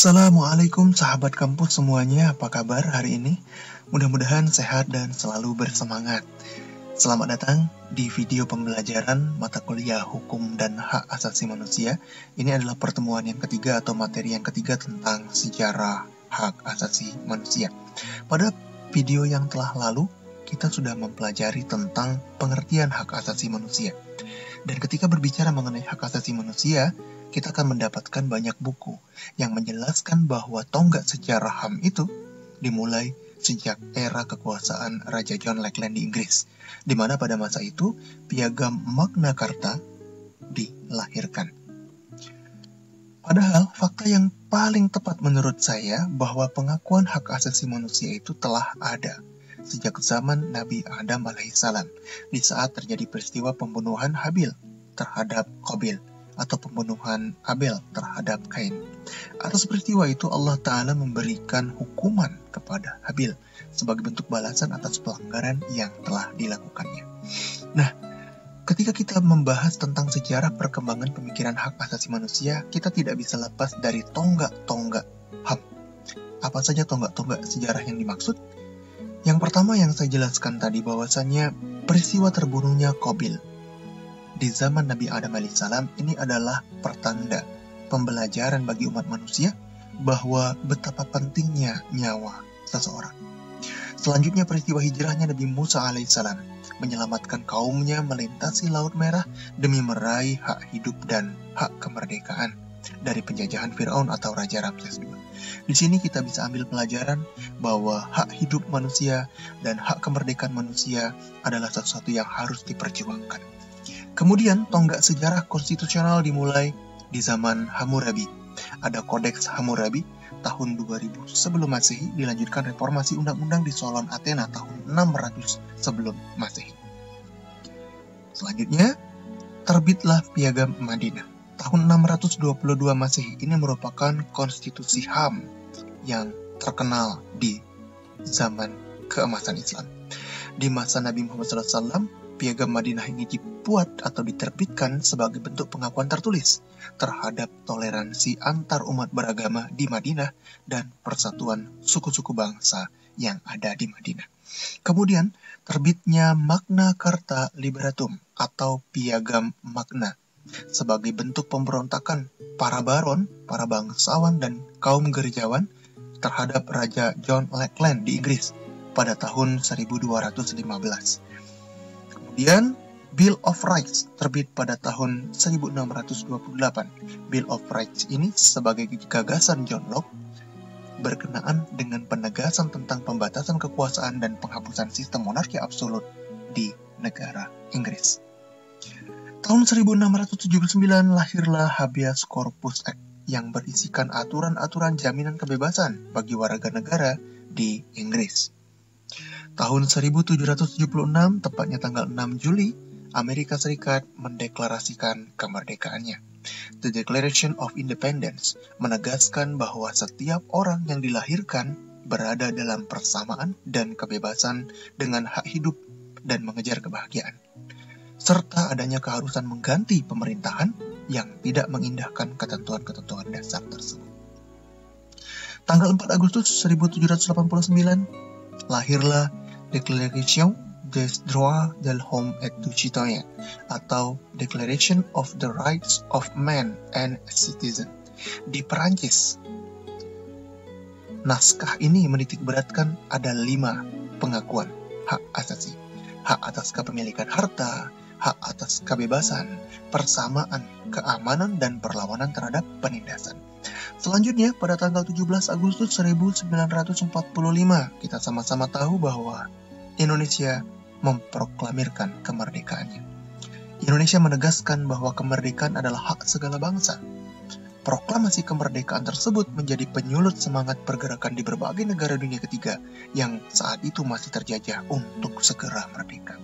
Assalamualaikum sahabat kampus semuanya, apa kabar hari ini? Mudah-mudahan sehat dan selalu bersemangat. Selamat datang di video pembelajaran mata kuliah Hukum dan Hak Asasi Manusia. Ini adalah pertemuan yang ketiga atau materi yang ketiga tentang sejarah hak asasi manusia. Pada video yang telah lalu, kita sudah mempelajari tentang pengertian hak asasi manusia. Dan ketika berbicara mengenai hak asasi manusia, kita akan mendapatkan banyak buku yang menjelaskan bahwa tonggak sejarah HAM itu dimulai sejak era kekuasaan Raja John Lackland di Inggris, di mana pada masa itu Piagam Magna Carta dilahirkan. Padahal fakta yang paling tepat menurut saya bahwa pengakuan hak asasi manusia itu telah ada sejak zaman Nabi Adam alaihissalam, di saat terjadi peristiwa pembunuhan Habil terhadap Qabil, atau pembunuhan Abel terhadap Kain. Atas peristiwa itu Allah Ta'ala memberikan hukuman kepada Habil sebagai bentuk balasan atas pelanggaran yang telah dilakukannya. Nah, ketika kita membahas tentang sejarah perkembangan pemikiran hak asasi manusia, kita tidak bisa lepas dari tonggak-tonggak HAM. Apa saja tonggak-tonggak sejarah yang dimaksud? Yang pertama yang saya jelaskan tadi bahwasannya peristiwa terbunuhnya Qabil di zaman Nabi Adam alaihissalam ini adalah pertanda pembelajaran bagi umat manusia bahwa betapa pentingnya nyawa seseorang. Selanjutnya peristiwa hijrahnya Nabi Musa alaihissalam menyelamatkan kaumnya melintasi Laut Merah demi meraih hak hidup dan hak kemerdekaan dari penjajahan Firaun atau Raja Ramses II. Di sini kita bisa ambil pelajaran bahwa hak hidup manusia dan hak kemerdekaan manusia adalah sesuatu yang harus diperjuangkan. Kemudian tonggak sejarah konstitusional dimulai di zaman Hammurabi. Ada Kodeks Hammurabi tahun 2000 sebelum Masehi, dilanjutkan reformasi undang-undang di Solon Athena tahun 600 sebelum Masehi. Selanjutnya, terbitlah Piagam Madinah tahun 622 Masehi. Ini merupakan konstitusi HAM yang terkenal di zaman keemasan Islam. Di masa Nabi Muhammad SAW, Piagam Madinah ini dibuat atau diterbitkan sebagai bentuk pengakuan tertulis terhadap toleransi antar umat beragama di Madinah dan persatuan suku-suku bangsa yang ada di Madinah. Kemudian, terbitnya Magna Carta Liberatum atau Piagam Magna sebagai bentuk pemberontakan para baron, para bangsawan dan kaum gerejawan terhadap Raja John Lackland di Inggris pada tahun 1215. Kemudian, Bill of Rights terbit pada tahun 1628. Bill of Rights ini sebagai gagasan John Locke berkenaan dengan penegasan tentang pembatasan kekuasaan dan penghapusan sistem monarki absolut di negara Inggris. Tahun 1679 lahirlah Habeas Corpus Act yang berisikan aturan-aturan jaminan kebebasan bagi warga negara di Inggris. Tahun 1776, tepatnya tanggal 6 Juli, Amerika Serikat mendeklarasikan kemerdekaannya. The Declaration of Independence menegaskan bahwa setiap orang yang dilahirkan berada dalam persamaan dan kebebasan dengan hak hidup dan mengejar kebahagiaan, serta adanya keharusan mengganti pemerintahan yang tidak mengindahkan ketentuan-ketentuan dasar tersebut. Tanggal 4 Agustus 1789, lahirlah Declaration des Droits de l'Homme et du Citoyen atau Declaration of the Rights of Man and Citizen di Perancis. Naskah ini menitikberatkan ada 5 pengakuan hak asasi: hak atas kepemilikan harta, hak atas kebebasan, persamaan, keamanan, dan perlawanan terhadap penindasan. Selanjutnya, pada tanggal 17 Agustus 1945, kita sama-sama tahu bahwa Indonesia memproklamirkan kemerdekaannya. Indonesia menegaskan bahwa kemerdekaan adalah hak segala bangsa. Proklamasi kemerdekaan tersebut menjadi penyulut semangat pergerakan di berbagai negara dunia ketiga yang saat itu masih terjajah untuk segera merdeka.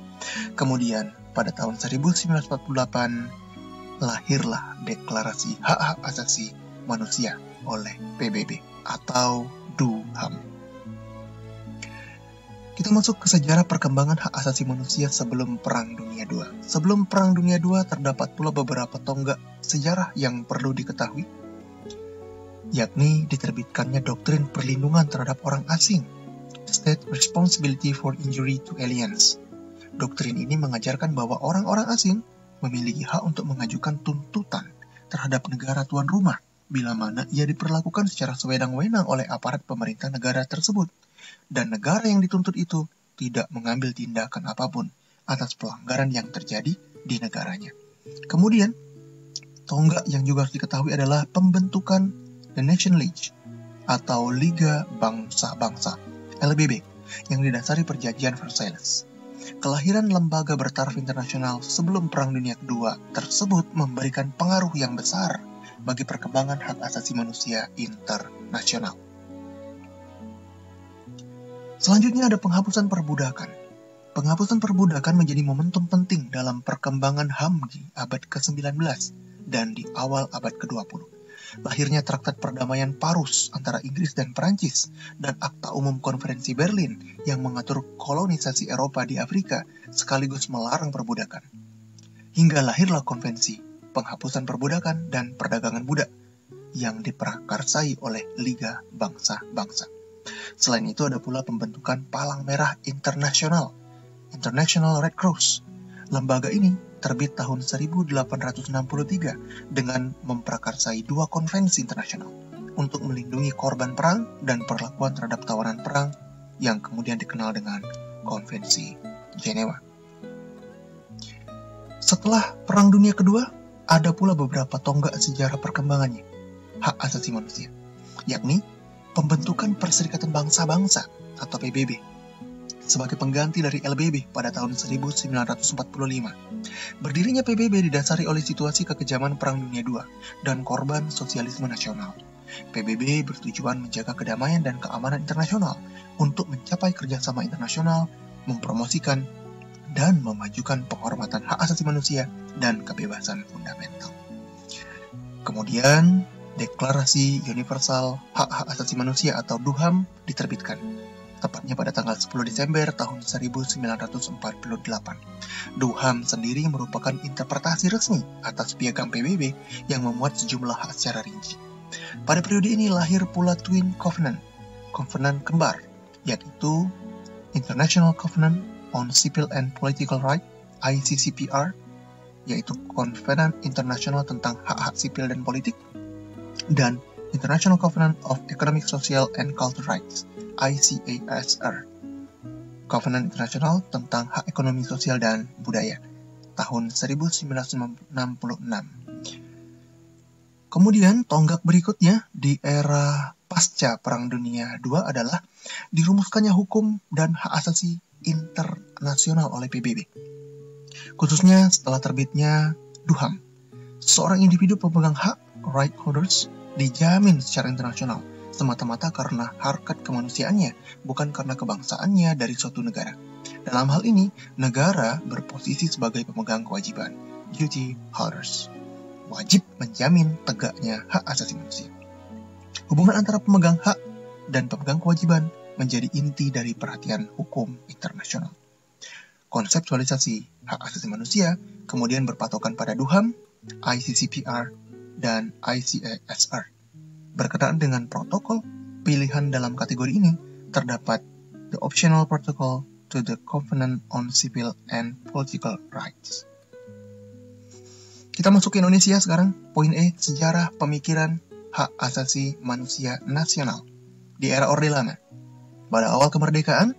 Kemudian, pada tahun 1948, lahirlah Deklarasi Hak-Hak Asasi Manusia oleh PBB atau DUHAM. Kita masuk ke sejarah perkembangan hak asasi manusia sebelum Perang Dunia II. Sebelum Perang Dunia II terdapat pula beberapa tonggak sejarah yang perlu diketahui. yakni diterbitkannya doktrin perlindungan terhadap orang asing, State Responsibility for Injury to Aliens. Doktrin ini mengajarkan bahwa orang-orang asing memiliki hak untuk mengajukan tuntutan terhadap negara tuan rumah bila mana ia diperlakukan secara sewenang-wenang oleh aparat pemerintah negara tersebut, dan negara yang dituntut itu tidak mengambil tindakan apapun atas pelanggaran yang terjadi di negaranya. Kemudian, tonggak yang juga harus diketahui adalah pembentukan The Nation League atau Liga Bangsa-Bangsa (LBB) yang didasari Perjanjian Versailles. Kelahiran lembaga bertaraf internasional sebelum Perang Dunia Kedua tersebut memberikan pengaruh yang besar bagi perkembangan hak asasi manusia internasional. Selanjutnya ada penghapusan perbudakan. Penghapusan perbudakan menjadi momentum penting dalam perkembangan HAM di abad ke-19 dan di awal abad ke-20. Lahirnya Traktat Perdamaian Paris antara Inggris dan Perancis dan Akta Umum Konferensi Berlin yang mengatur kolonisasi Eropa di Afrika sekaligus melarang perbudakan. Hingga lahirlah Konvensi Penghapusan Perbudakan dan Perdagangan Budak yang diprakarsai oleh Liga Bangsa-Bangsa. Selain itu ada pula pembentukan Palang Merah Internasional, International Red Cross. Lembaga ini terbit tahun 1863 dengan memprakarsai 2 konvensi internasional untuk melindungi korban perang dan perlakuan terhadap tawanan perang yang kemudian dikenal dengan Konvensi Jenewa. Setelah Perang Dunia Kedua, ada pula beberapa tonggak sejarah perkembangannya hak asasi manusia, yakni pembentukan Perserikatan Bangsa-Bangsa atau PBB sebagai pengganti dari LBB pada tahun 1945. Berdirinya PBB didasari oleh situasi kekejaman Perang Dunia II dan korban sosialisme nasional. PBB bertujuan menjaga kedamaian dan keamanan internasional untuk mencapai kerjasama internasional, mempromosikan dan memajukan penghormatan hak asasi manusia dan kebebasan fundamental. Kemudian, Deklarasi Universal Hak-Hak Asasi Manusia atau DUHAM diterbitkan, tepatnya pada tanggal 10 Desember tahun 1948. DUHAM sendiri merupakan interpretasi resmi atas piagam PBB yang memuat sejumlah hak secara rinci. Pada periode ini lahir pula Twin Covenant, Covenant kembar, yaitu International Covenant on Civil and Political Rights, ICCPR, yaitu Covenant Internasional tentang hak-hak sipil dan politik, dan International Covenant of Economic, Social, and Cultural Rights, ICASR, Covenant Internasional tentang hak ekonomi, sosial, dan budaya, tahun 1966. Kemudian, tonggak berikutnya di era pasca Perang Dunia II adalah dirumuskannya hukum dan hak asasi internasional oleh PBB. Khususnya setelah terbitnya DUHAM, seorang individu pemegang hak, right holders, dijamin secara internasional semata-mata karena harkat kemanusiaannya, bukan karena kebangsaannya dari suatu negara. Dalam hal ini, negara berposisi sebagai pemegang kewajiban, duty holders, wajib menjamin tegaknya hak asasi manusia. Hubungan antara pemegang hak dan pemegang kewajiban menjadi inti dari perhatian hukum internasional. Konseptualisasi hak asasi manusia kemudian berpatokan pada DUHAM, ICCPR, dan ICASR. Berkenaan dengan protokol, pilihan dalam kategori ini terdapat the optional protocol to the Covenant on Civil and Political Rights. Kita masuk ke Indonesia sekarang. Poin E, sejarah pemikiran hak asasi manusia nasional di era Orde Lama. Pada awal kemerdekaan,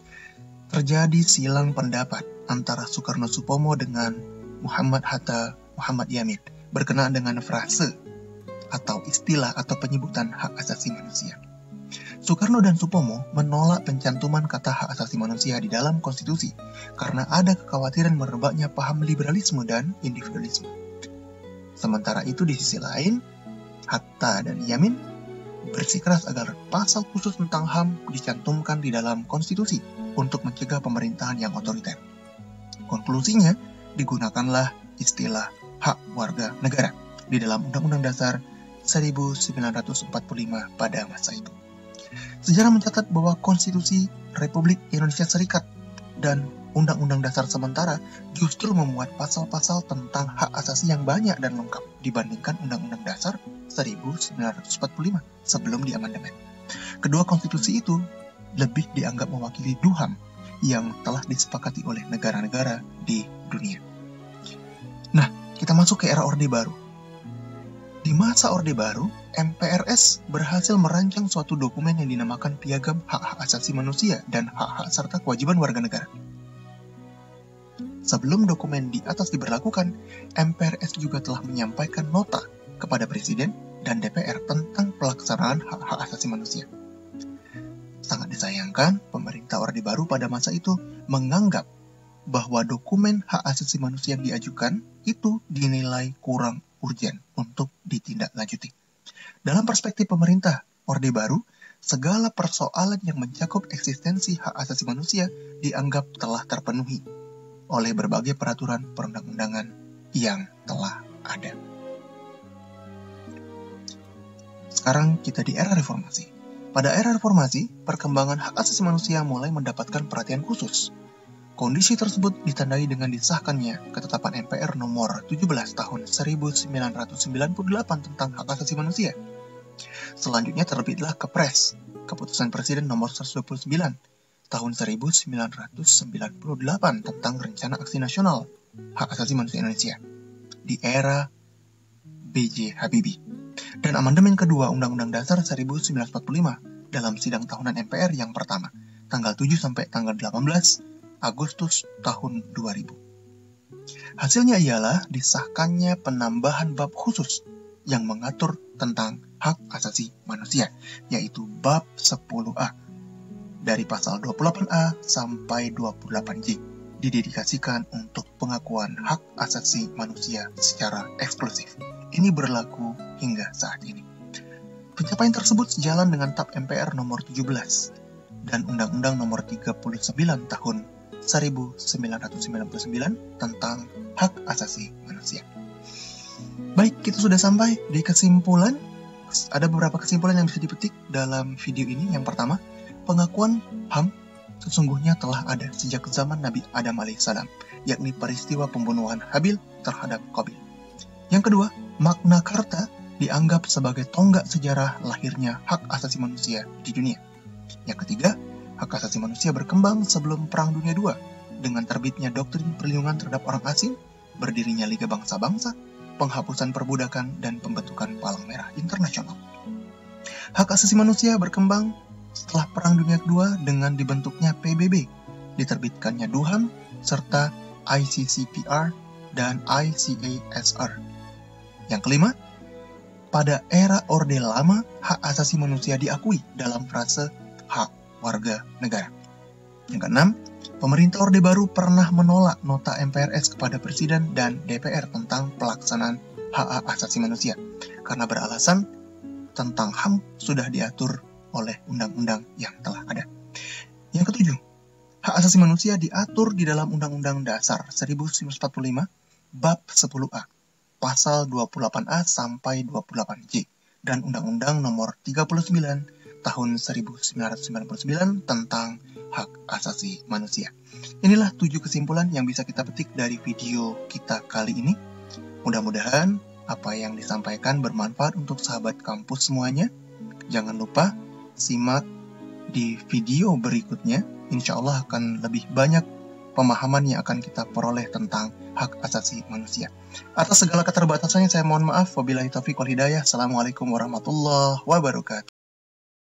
terjadi silang pendapat antara Soekarno-Supomo dengan Muhammad Hatta Muhammad Yamin berkenaan dengan frase atau istilah atau penyebutan hak asasi manusia. Soekarno dan Supomo menolak pencantuman kata hak asasi manusia di dalam konstitusi karena ada kekhawatiran merebaknya paham liberalisme dan individualisme. Sementara itu di sisi lain, Hatta dan Yamin bersikeras agar pasal khusus tentang HAM dicantumkan di dalam konstitusi untuk mencegah pemerintahan yang otoriter. Konklusinya, digunakanlah istilah hak warga negara di dalam Undang-Undang Dasar 1945 pada masa itu. Sejarah mencatat bahwa Konstitusi Republik Indonesia Serikat dan Undang-Undang Dasar sementara justru memuat pasal-pasal tentang hak asasi yang banyak dan lengkap dibandingkan Undang-Undang Dasar 1945 sebelum diamandemen. Kedua konstitusi itu lebih dianggap mewakili DUHAM yang telah disepakati oleh negara-negara di dunia. Nah, kita masuk ke era Orde Baru. Di masa Orde Baru, MPRS berhasil merancang suatu dokumen yang dinamakan Piagam Hak-Hak Asasi Manusia dan Hak-Hak serta Kewajiban Warga Negara. Sebelum dokumen di atas diberlakukan, MPRS juga telah menyampaikan nota kepada Presiden dan DPR tentang pelaksanaan hak-hak asasi manusia. Sangat disayangkan, pemerintah Orde Baru pada masa itu menganggap bahwa dokumen hak asasi manusia yang diajukan itu dinilai kurang urgen untuk ditindaklanjuti. Dalam perspektif pemerintah Orde Baru, segala persoalan yang mencakup eksistensi hak asasi manusia dianggap telah terpenuhi oleh berbagai peraturan perundang-undangan yang telah ada. Sekarang kita di era reformasi. Pada era reformasi, perkembangan hak asasi manusia mulai mendapatkan perhatian khusus. Kondisi tersebut ditandai dengan disahkannya Ketetapan MPR nomor 17 tahun 1998 tentang hak asasi manusia. Selanjutnya terbitlah Kepres, Keputusan Presiden nomor 129 tahun 1998 tentang Rencana Aksi Nasional Hak Asasi Manusia Indonesia di era B.J. Habibie. Dan amandemen kedua Undang-Undang Dasar 1945 dalam sidang tahunan MPR yang pertama, tanggal 7 sampai tanggal 18 Agustus tahun 2000. Hasilnya ialah disahkannya penambahan bab khusus yang mengatur tentang hak asasi manusia, yaitu bab 10A dari pasal 28A sampai 28J, didedikasikan untuk pengakuan hak asasi manusia secara eksklusif. Ini berlaku hingga saat ini. Pencapaian tersebut sejalan dengan TAP MPR nomor 17 dan Undang-Undang nomor 39 tahun 1999 tentang hak asasi manusia. Baik, kita sudah sampai di kesimpulan. Ada beberapa kesimpulan yang bisa dipetik dalam video ini. Yang pertama, pengakuan HAM sesungguhnya telah ada sejak zaman Nabi Adam alaihissalam, yakni peristiwa pembunuhan Habil terhadap Qabil. Yang kedua, Magna Carta dianggap sebagai tonggak sejarah lahirnya hak asasi manusia di dunia. Yang ketiga, hak asasi manusia berkembang sebelum Perang Dunia II dengan terbitnya doktrin perlindungan terhadap orang asing, berdirinya Liga Bangsa-Bangsa, penghapusan perbudakan, dan pembentukan Palang Merah Internasional. Hak asasi manusia berkembang setelah Perang Dunia II dengan dibentuknya PBB, diterbitkannya DUHAM, serta ICCPR dan ICASR. Yang kelima, pada era Orde Lama, hak asasi manusia diakui dalam frase hak warga negara. Yang keenam, pemerintah Orde Baru pernah menolak nota MPRS kepada Presiden dan DPR tentang pelaksanaan hak asasi manusia karena beralasan tentang HAM sudah diatur oleh undang-undang yang telah ada. Yang ketujuh, hak asasi manusia diatur di dalam Undang-Undang Dasar 1945 bab 10A, pasal 28A sampai 28J, dan Undang-Undang nomor 39 tahun 1999 tentang hak asasi manusia. Inilah 7 kesimpulan yang bisa kita petik dari video kita kali ini. Mudah-mudahan apa yang disampaikan bermanfaat untuk sahabat kampus semuanya. Jangan lupa simak di video berikutnya. Insya Allah akan lebih banyak pemahaman yang akan kita peroleh tentang hak asasi manusia. Atas segala keterbatasannya saya mohon maaf. Wabillahi taufiq wal hidayah. Assalamualaikum warahmatullahi wabarakatuh.